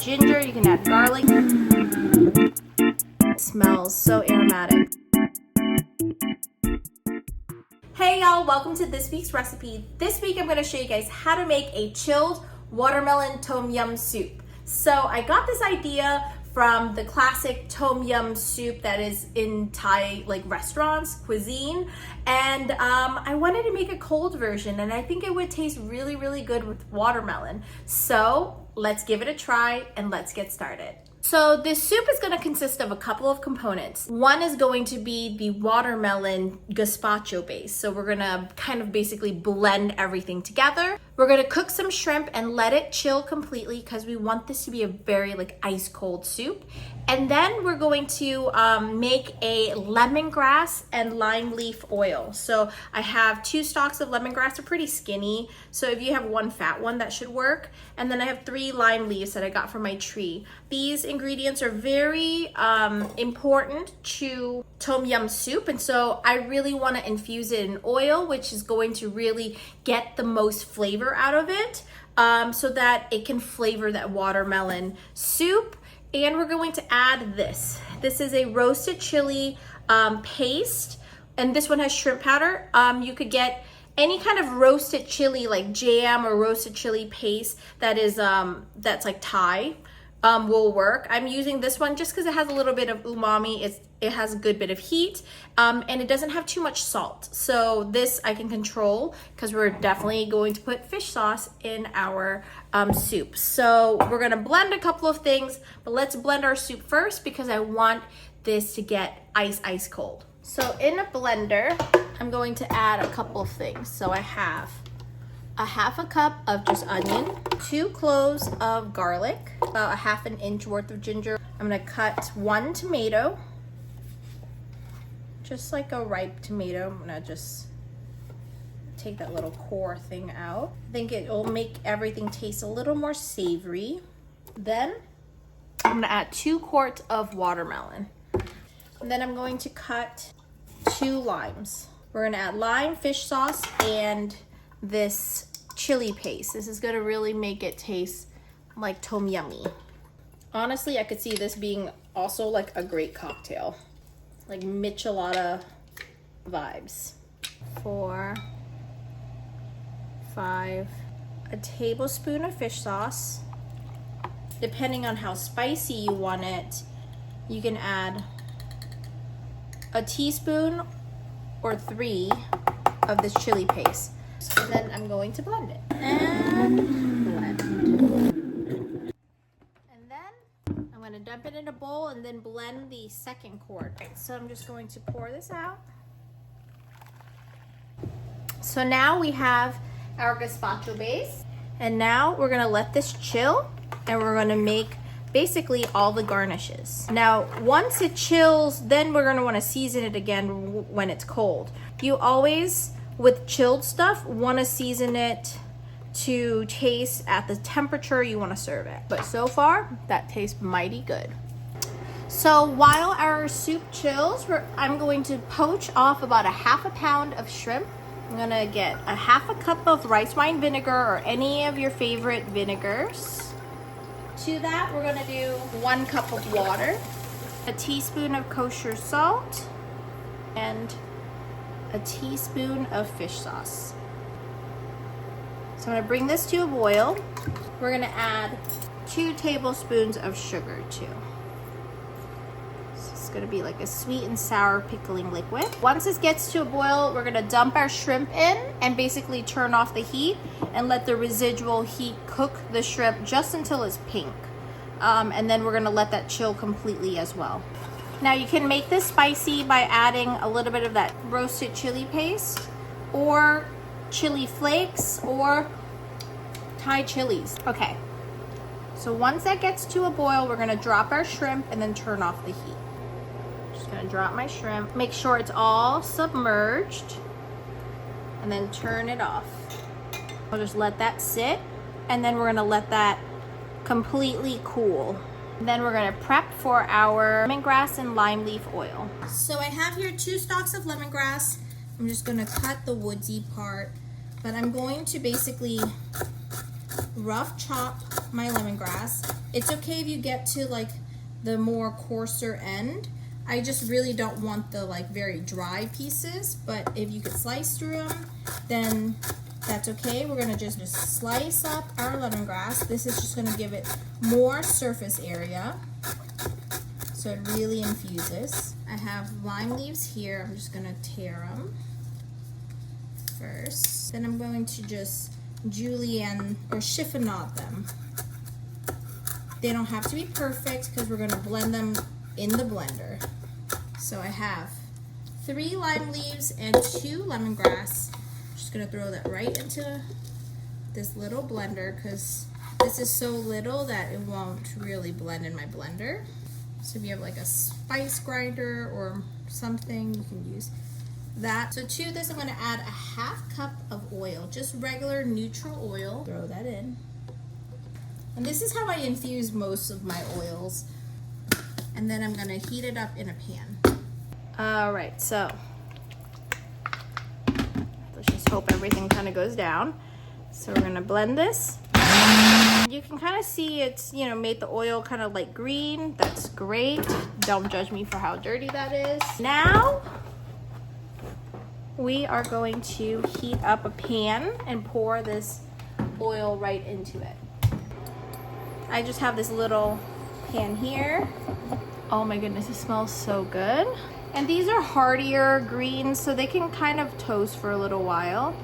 ginger, you can add garlic. It smells so aromatic. Hey y'all, welcome to this week's recipe. This week I'm going to show you guys how to make a chilled watermelon tom yum soup. So I got this idea from the classic tom yum soup that is in Thai restaurants, cuisine, and I wanted to make a cold version, and I think it would taste really, really good with watermelon. So let's give it a try and let's get started. So this soup is going to consist of a couple of components. One is going to be the watermelon gazpacho base. So we're going to kind of basically blend everything together. We're going to cook some shrimp and let it chill completely because we want this to be a very ice cold soup. And then we're going to make a lemongrass and lime leaf oil. So I have 2 stalks of lemongrass. They're pretty skinny. So if you have 1 fat one, that should work. And then I have 3 lime leaves that I got from my tree. These ingredients are very important to tom yum soup, and so I really want to infuse it in oil, which is going to really get the most flavor out of it, so that it can flavor that watermelon soup. And we're going to add this. This is a roasted chili paste, and this one has shrimp powder. You could get any kind of roasted chili like jam or roasted chili paste that is that's like Thai. Will work. I'm using this one just because it has a little bit of umami. It has a good bit of heat, and it doesn't have too much salt. So this I can control because we're definitely going to put fish sauce in our soup. So we're gonna blend a couple of things, but let's blend our soup first because I want this to get ice cold. So in a blender, I'm going to add a couple of things. So I have a 1/2 cup of just onion, 2 cloves of garlic, about 1/2 inch worth of ginger. I'm gonna cut 1 tomato, just like a ripe tomato. I'm gonna just take that little core thing out. I think it will make everything taste a little more savory. Then I'm gonna add 2 quarts of watermelon. And then I'm going to cut 2 limes. We're gonna add lime, fish sauce, and this chili paste. This is gonna really make it taste like tom yummy. Honestly, I could see this being also like a great cocktail, like michelada vibes. 4, 5, a tablespoon of fish sauce. Depending on how spicy you want it, you can add a teaspoon or 3 of this chili paste. So then I'm going to blend it and blend. And then I'm going to dump it in a bowl and then blend the 2nd quart. Right, so I'm just going to pour this out. So now we have our gazpacho base, and now we're going to let this chill, and we're going to make basically all the garnishes. Now once it chills, then we're going to want to season it again when it's cold. You always, with chilled stuff, want to season it to taste at the temperature you want to serve it. But so far, that tastes mighty good. So while our soup chills, I'm going to poach off about 1/2 pound of shrimp. I'm gonna get 1/2 cup of rice wine vinegar or any of your favorite vinegars. To that, we're gonna do 1 cup of water, a teaspoon of kosher salt, and a teaspoon of fish sauce. So I'm gonna bring this to a boil. We're gonna add 2 tablespoons of sugar too. So it's gonna be like a sweet and sour pickling liquid. Once this gets to a boil, we're gonna dump our shrimp in and basically turn off the heat and let the residual heat cook the shrimp just until it's pink. And then we're gonna let that chill completely as well. Now you can make this spicy by adding a little bit of that roasted chili paste or chili flakes or Thai chilies. Okay, so once that gets to a boil, we're gonna drop our shrimp and then turn off the heat. Just gonna drop my shrimp, make sure it's all submerged, and then turn it off. I'll just let that sit, and then we're gonna let that completely cool. Then we're gonna prep for our lemongrass and lime leaf oil. So I have here 2 stalks of lemongrass. I'm just gonna cut the woodsy part, but I'm going to basically rough chop my lemongrass. It's okay if you get to like the more coarser end. I just really don't want the like very dry pieces, but if you could slice through them, then that's okay. We're gonna just slice up our lemongrass. This is just gonna give it more surface area, so it really infuses. I have lime leaves here. I'm just gonna tear them first. Then I'm going to just julienne or chiffonade them. They don't have to be perfect because we're gonna blend them in the blender. So I have 3 lime leaves and 2 lemongrass. I'm just gonna throw that right into this little blender because this is so little that it won't really blend in my blender. So if you have like a spice grinder or something, you can use that. So to this, I'm gonna add a 1/2 cup of oil, just regular neutral oil. Throw that in. And this is how I infuse most of my oils. And then I'm gonna heat it up in a pan. All right, so let's just hope everything kind of goes down. So we're gonna blend this. You can kind of see it's, you know, made the oil kind of like green. That's great. Don't judge me for how dirty that is. Now we are going to heat up a pan and pour this oil right into it. I just have this little pan here. Oh my goodness, it smells so good. And these are hardier greens, so they can kind of toast for a little while.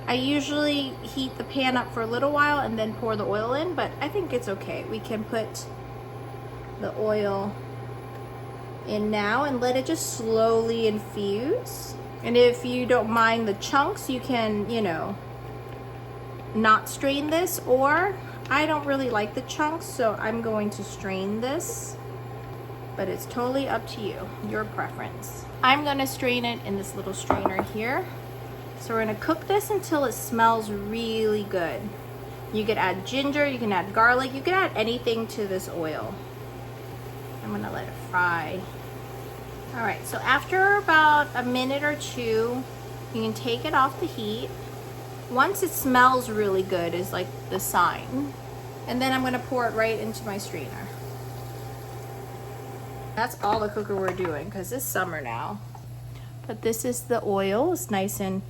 I usually heat the pan up for a little while and then pour the oil in, but I think it's okay. We can put the oil in now and let it just slowly infuse. And if you don't mind the chunks, you can, you know, not strain this, or I don't really like the chunks, so I'm going to strain this. But it's totally up to you, your preference. I'm gonna strain it in this little strainer here. So we're gonna cook this until it smells really good. You could add ginger, you can add garlic, you can add anything to this oil. I'm gonna let it fry. All right, so after about a minute or 2, you can take it off the heat. Once it smells really good is like the sign. And then I'm gonna pour it right into my strainer. That's all the cooker we're doing because it's summer now. But this is the oil. It's nice and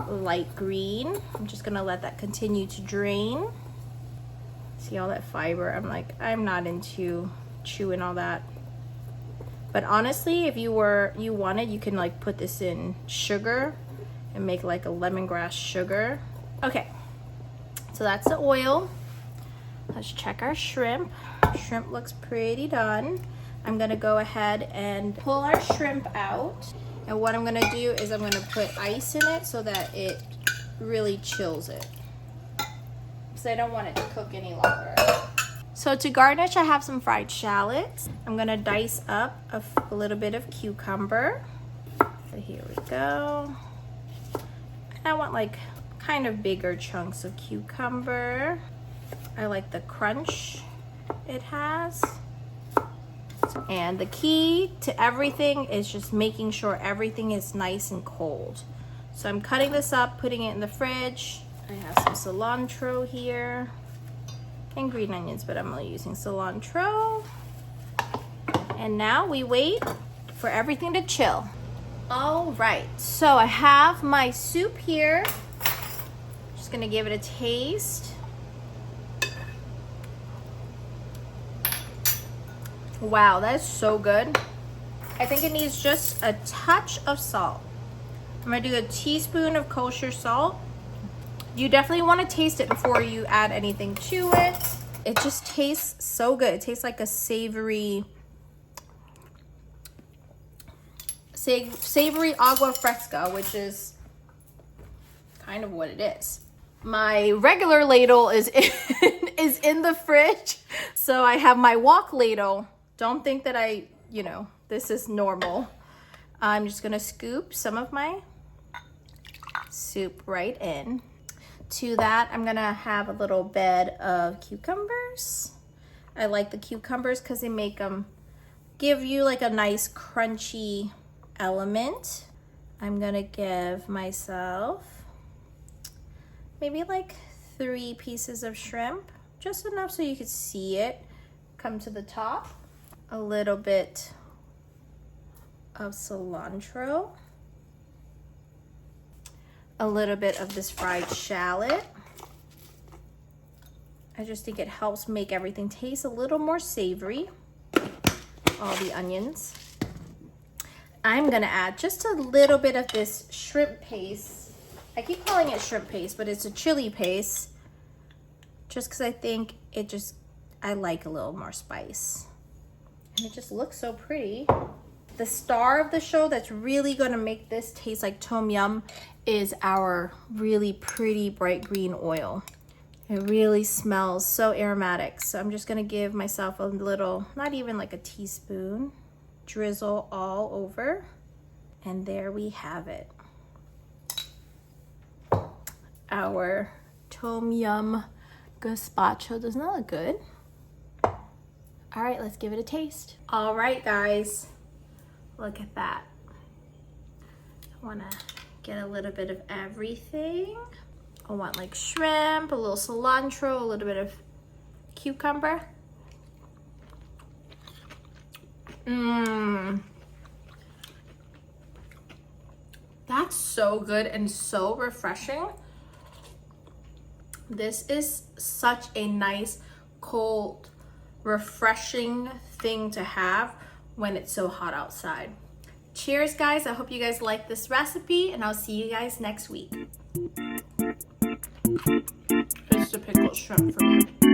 light green. I'm just gonna let that continue to drain. See all that fiber? I'm not into chewing all that. But honestly, if you wanted, you can like put this in sugar and make like a lemongrass sugar. Okay, so that's the oil. Let's check our shrimp. Shrimp looks pretty done. I'm gonna go ahead and pull our shrimp out. And what I'm gonna do is I'm gonna put ice in it so that it really chills it. Because I don't want it to cook any longer. So to garnish, I have some fried shallots. I'm gonna dice up a little bit of cucumber. So here we go. And I want like kind of bigger chunks of cucumber. I like the crunch it has. And the key to everything is just making sure everything is nice and cold. So I'm cutting this up, putting it in the fridge. I have some cilantro here and green onions, but I'm only using cilantro. And now we wait for everything to chill. All right, so I have my soup here. Just gonna give it a taste. Wow, that is so good. I think it needs just a touch of salt. I'm gonna do a teaspoon of kosher salt. You definitely want to taste it before you add anything to it. It just tastes so good. It tastes like a savory agua fresca, which is kind of what it is. My regular ladle is in the fridge, so I have my wok ladle. Don't think that this is normal. I'm just gonna scoop some of my soup right in. To that, I'm gonna have a little bed of cucumbers. I like the cucumbers because they make them give you like a nice crunchy element. I'm gonna give myself maybe like 3 pieces of shrimp, just enough so you could see it come to the top. A little bit of cilantro. A little bit of this fried shallot. I just think it helps make everything taste a little more savory. All the onions. I'm gonna add just a little bit of this shrimp paste. I keep calling it shrimp paste, but it's a chili paste. Just because I think I like a little more spice. And it just looks so pretty. The star of the show that's really gonna make this taste like tom yum is our really pretty bright green oil. It really smells so aromatic. So I'm just gonna give myself a little, not even like a teaspoon, drizzle all over. And there we have it. Our tom yum gazpacho. Doesn't that look good? All right, let's give it a taste. All right, guys, look at that. I wanna get a little bit of everything. I want like shrimp, a little cilantro, a little bit of cucumber. That's so good and so refreshing. This is such a nice, cold, refreshing thing to have when it's so hot outside. Cheers, guys. I hope you guys like this recipe, and I'll see you guys next week. It's the pickled shrimp for me.